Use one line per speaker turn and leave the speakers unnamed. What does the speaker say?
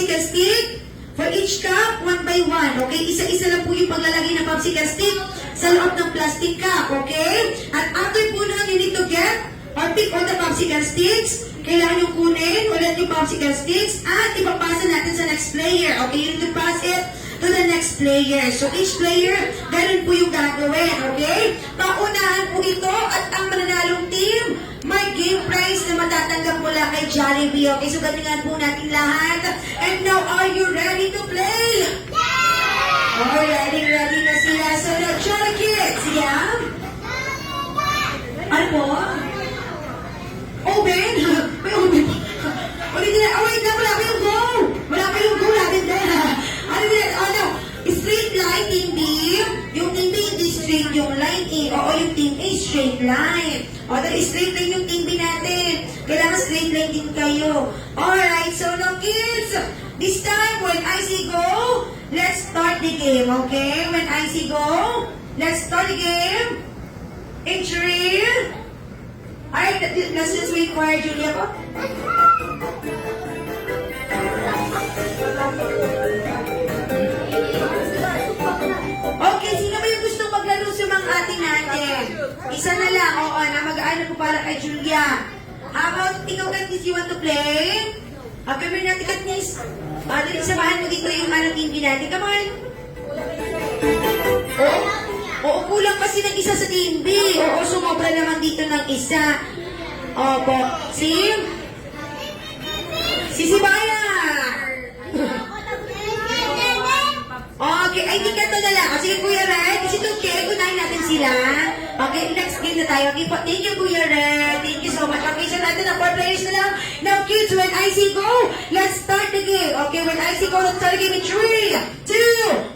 popsicle stick. For each cup, 1 by 1. Okay? Isa-isa lang po yung paglalagay ng popsicle stick sa loob ng plastic cup. Okay? At after po nun, you need to get or pick all the popsicle sticks. Kailangan yung kunin ulit yung popsicle sticks at ipapasa natin sa next player. Okay? You need to pass it to the next player. So, each player, ganun po yung gagawin. Okay? Paunahan po ito at ang mananalong team, may game prize na matatanggap mula kay Jollibee. Okay, so galingan po natin lahat. And now, are you ready to play? Yeah! Oh, ready na sila. So, now, Jolly Kids, yeah? Ano po? Open? May open pa. Ulit na, oh, wait lang, wala pa yung go. Wala pa yung go natin din. Ano din, oh no, straight line, team B. Yung team B, hindi straight yung line A. Oo, yung team A, straight line. O, dahil straight line yung team B natin. Kailangan straight line din kayo. Alright, so now kids, this time, when I say go, let's start the game, okay? When I say go, let's start the game. In 3. Alright, let's just wait for Julia po. Okay, sino ba yung gustong maglaro sa mga ating natin? Isa na lang, oo, na mag-aano ko para kay Julia. How about, ikaw Katniss, you want to play? Okay, meron natin Katniss. Dali, samahan mo dito yung team natin. Come on. Oo, kulang kasi ng isa sa team B. Oo, sumobra naman dito ng isa. Opo. Si Sibaya. Okay, ay, di ka to na lang. O, sige, Kuya Red. Kasi ito, unahin natin sila. Okay, next game na tayo. Okay po, thank you, Kuya Red. Thank you so much. Okay, so natin na 4 players na lang. Now, kids, when I say go, let's start the game. Okay, when I say go, let's start the game in 3, 2,